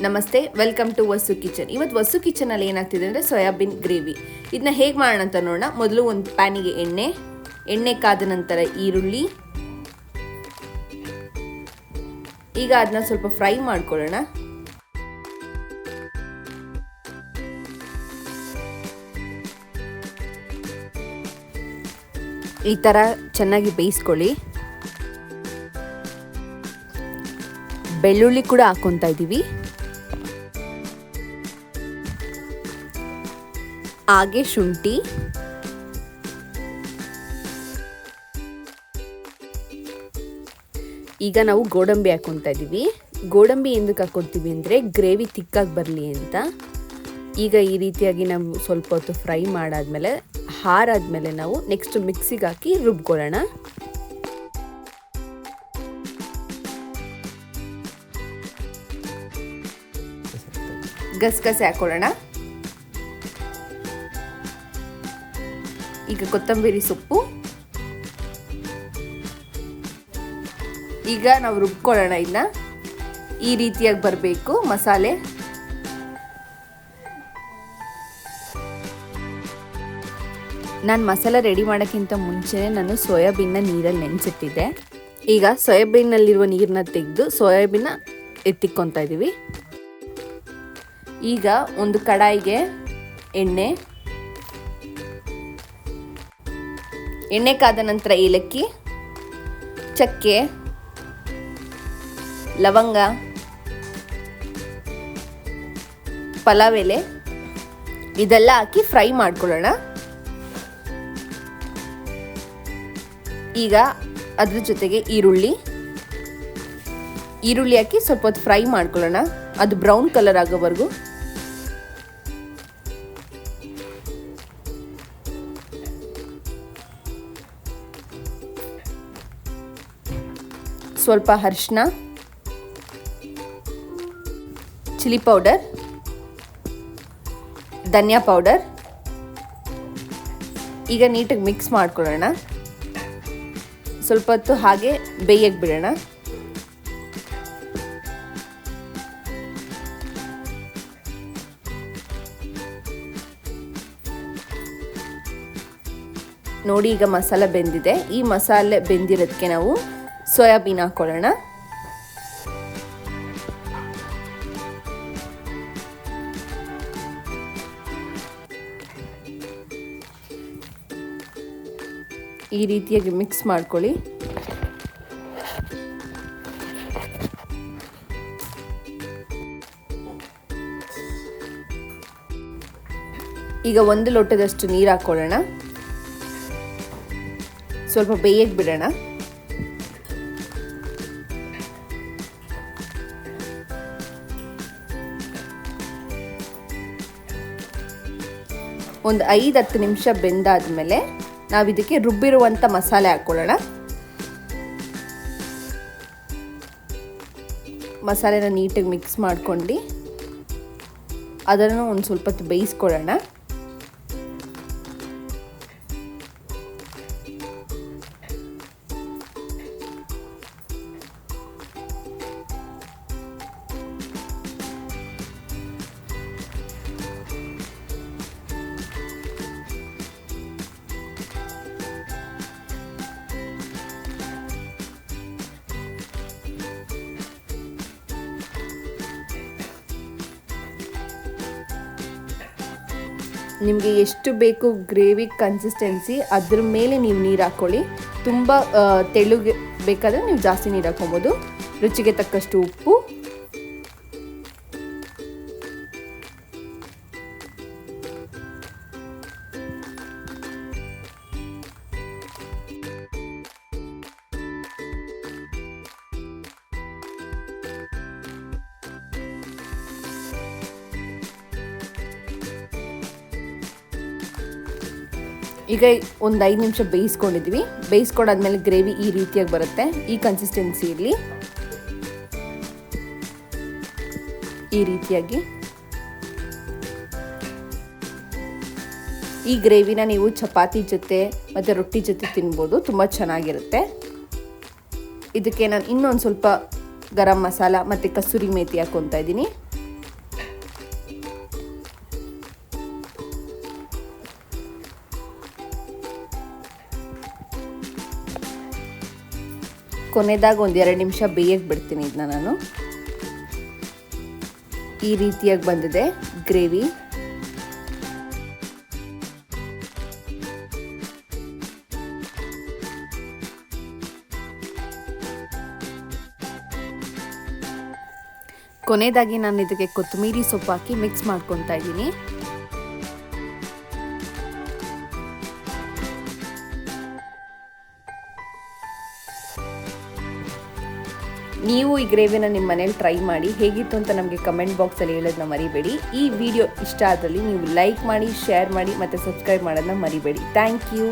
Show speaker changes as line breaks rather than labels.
ನಮಸ್ತೆ, welcome to Vasu kitchen. ಇವತ್ತು ವಸು ಕಿಚನಲ್ಲಿ ಏನಾಗ್ತಿದೆ ಅಂದರೆ ಸೋಯಾಬೀನ್ ಗ್ರೇವಿ. ಇದನ್ನ ಹೇಗೆ ಮಾಡೋಣ ಅಂತ ನೋಡೋಣ. ಮೊದಲು ಒಂದು ಪ್ಯಾನಿಗೆ ಎಣ್ಣೆ ಕಾದ ನಂತರ ಈರುಳ್ಳಿ. ಈಗ ಅದನ್ನ ಸ್ವಲ್ಪ ಫ್ರೈ ಮಾಡ್ಕೊಳ್ಳೋಣ. ಈ ಥರ ಚೆನ್ನಾಗಿ ಬೇಯಿಸ್ಕೊಳ್ಳಿ. ಬೆಳ್ಳುಳ್ಳಿ ಕೂಡ ಹಾಕ್ಕೊತಾ ಇದ್ದೀವಿ. ಹಾಗೆ ಶುಂಠಿ, ಈಗ ನಾವು ಗೋಡಂಬಿ ಹಾಕ್ಕೊತಾ ಇದ್ದೀವಿ. ಗೋಡಂಬಿ ఎందుకు ಹಾಕ್ಕೊತೀವಿ ಅಂದರೆ ಗ್ರೇವಿ ತಿಕ್ಕಾಗಿ ಬರಲಿ ಅಂತ. ಈಗ ಈ ರೀತಿಯಾಗಿ ನಾವು ಸ್ವಲ್ಪ ಹೊತ್ತು ಫ್ರೈ ಮಾಡಾದ್ಮೇಲೆ ಹಾರಾದ್ಮೇಲೆ ನಾವು ನೆಕ್ಸ್ಟ್ ಮಿಕ್ಸಿಗೆ ಹಾಕಿ ರುಬ್ಕೊಳ್ಳೋಣ. ಗಸಗಸೆ ಹಾಕೊಳ್ಳೋಣ. ಈಗ ಕೊತ್ತಂಬರಿ ಸೊಪ್ಪು. ಈಗ ನಾವು ರುಬ್ಕೊಳ್ಳೋಣ. ಇದನ್ನ ಈ ರೀತಿಯಾಗಿ ಬರಬೇಕು ಮಸಾಲೆ. ನಾನು ಮಸಾಲೆ ರೆಡಿ ಮಾಡೋಕ್ಕಿಂತ ಮುಂಚೆನೇ ನಾನು ಸೋಯಾಬೀನ್ನ ನೀರಲ್ಲಿ ನೆನೆಸಿಟ್ಟಿದ್ದೆ. ಈಗ ಸೋಯಾಬೀನ್ನಲ್ಲಿರುವ ನೀರನ್ನ ತೆಗೆದು ಸೋಯಾಬೀನ್ನ ಎತ್ತಿಕ್ಕೊತಾ ಇದ್ದೀವಿ. ಈಗ ಒಂದು ಕಡಾಯಿಗೆ ಎಣ್ಣೆ ಕಾದ ನಂತರ ಏಲಕ್ಕಿ, ಚಕ್ಕೆ, ಲವಂಗ, ಪಲಾವ್ ಎಲೆ ಇದೆಲ್ಲ ಹಾಕಿ ಫ್ರೈ ಮಾಡ್ಕೊಳ್ಳೋಣ. ಈಗ ಅದ್ರ ಜೊತೆಗೆ ಈರುಳ್ಳಿ ಹಾಕಿ ಸ್ವಲ್ಪ ಹೊತ್ತು ಫ್ರೈ ಮಾಡ್ಕೊಳ್ಳೋಣ. ಅದು ಬ್ರೌನ್ ಕಲರ್ ಆಗೋವರೆಗೂ. ಸ್ವಲ್ಪ ಅರಿಶಿನ, ಚಿಲ್ಲಿ ಪೌಡರ್, ಧನಿಯಾ ಪೌಡರ್. ಈಗ ನೀಟಾಗಿ ಮಿಕ್ಸ್ ಮಾಡ್ಕೊಳ್ಳೋಣ. ಸ್ವಲ್ಪ ಹೊತ್ತು ಹಾಗೆ ಬೇಯಕ್ಕೆ ಬಿಡೋಣ. ನೋಡಿ, ಈಗ ಮಸಾಲೆ ಬೆಂದಿದೆ. ಈ ಮಸಾಲೆ ಬೆಂದಿರೋದಕ್ಕೆ ನಾವು ಸೋಯಾಬೀನ್ ಹಾಕೊಳ್ಳೋಣ. ಈ ರೀತಿಯಾಗಿ ಮಿಕ್ಸ್ ಮಾಡ್ಕೊಳ್ಳಿ. ಈಗ 1 ಲೋಟದಷ್ಟು ನೀರು ಹಾಕೊಳ್ಳೋಣ. ಸ್ವಲ್ಪ ಬೇಯಕ್ಕೆ ಬಿಡೋಣ. ಒಂದು 5-10 ನಿಮಿಷ ಬೆಂದಾದ್ಮೇಲೆ ನಾವು ಇದಕ್ಕೆ ರುಬ್ಬಿರುವಂಥ ಮಸಾಲೆ ಹಾಕ್ಕೊಳ್ಳೋಣ. ಮಸಾಲೆನ ನೀಟಾಗಿ ಮಿಕ್ಸ್ ಮಾಡ್ಕೊಂಡು ಅದನ್ನು ಒಂದು ಸ್ವಲ್ಪ ಹೊತ್ತು ಬೇಯಿಸ್ಕೊಳ್ಳೋಣ. ನಿಮಗೆ ಎಷ್ಟು ಬೇಕು ಗ್ರೇವಿ ಕನ್ಸಿಸ್ಟೆನ್ಸಿ ಅದ್ರ ಮೇಲೆ ನೀವು ನೀರು ಹಾಕ್ಕೊಳ್ಳಿ. ತುಂಬ ತೆಳುಗೆ ಬೇಕಾದರೆ ನೀವು ಜಾಸ್ತಿ ನೀರು ಹಾಕ್ಕೊಬೋದು. ರುಚಿಗೆ ತಕ್ಕಷ್ಟು ಉಪ್ಪು, ಈಗ ಒಂದು 5 ನಿಮಿಷ ಬೇಯಿಸ್ಕೊಂಡಿದ್ವಿ. ಬೇಯಿಸ್ಕೊಂಡಾದ್ಮೇಲೆ ಗ್ರೇವಿ ಈ ರೀತಿಯಾಗಿ ಬರುತ್ತೆ. ಈ ಕನ್ಸಿಸ್ಟೆನ್ಸಿಯಲ್ಲಿ ಈ ರೀತಿಯಾಗಿ ಈ ಗ್ರೇವಿನ ನೀವು ಚಪಾತಿ ಜೊತೆ ಮತ್ತು ರೊಟ್ಟಿ ಜೊತೆ ತಿನ್ಬೋದು. ತುಂಬ ಚೆನ್ನಾಗಿರುತ್ತೆ. ಇದಕ್ಕೆ ನಾನು ಇನ್ನೊಂದು ಸ್ವಲ್ಪ ಗರಂ ಮಸಾಲ ಮತ್ತು ಕಸೂರಿ ಮೇಥಿ ಹಾಕ್ಕೊತಾ ಇದ್ದೀನಿ. ಕೊನೆದಾಗ ಒಂದು 2 ನಿಮಿಷ ಬೇಯಕ್ಕೆ ಬಿಡ್ತೀನಿ ಇದನ್ನ ನಾನು. ಈ ರೀತಿಯಾಗಿ ಬಂದಿದೆ ಗ್ರೇವಿ. ಕೊನೆಯದಾಗಿ ನಾನು ಇದಕ್ಕೆ ಕೊತ್ತಂಬರಿ ಸೊಪ್ಪು ಹಾಕಿ ಮಿಕ್ಸ್ ಮಾಡ್ಕೊತಾ ಇದ್ದೀನಿ. ನೀವು ಈ ಗ್ರೇವಿನ ನಿಮ್ಮ ಮನೇಲಿ ಟ್ರೈ ಮಾಡಿ, ಹೇಗಿತ್ತು ಅಂತ ನಮಗೆ ಕಮೆಂಟ್ ಬಾಕ್ಸಲ್ಲಿ ಹೇಳೋದನ್ನ ಮರಿಬೇಡಿ. ಈ ವಿಡಿಯೋ ಇಷ್ಟ ಆದಲ್ಲಿ ನೀವು ಲೈಕ್ ಮಾಡಿ, ಶೇರ್ ಮಾಡಿ ಮತ್ತು ಸಬ್ಸ್ಕ್ರೈಬ್ ಮಾಡೋದನ್ನ ಮರಿಬೇಡಿ. Thank you.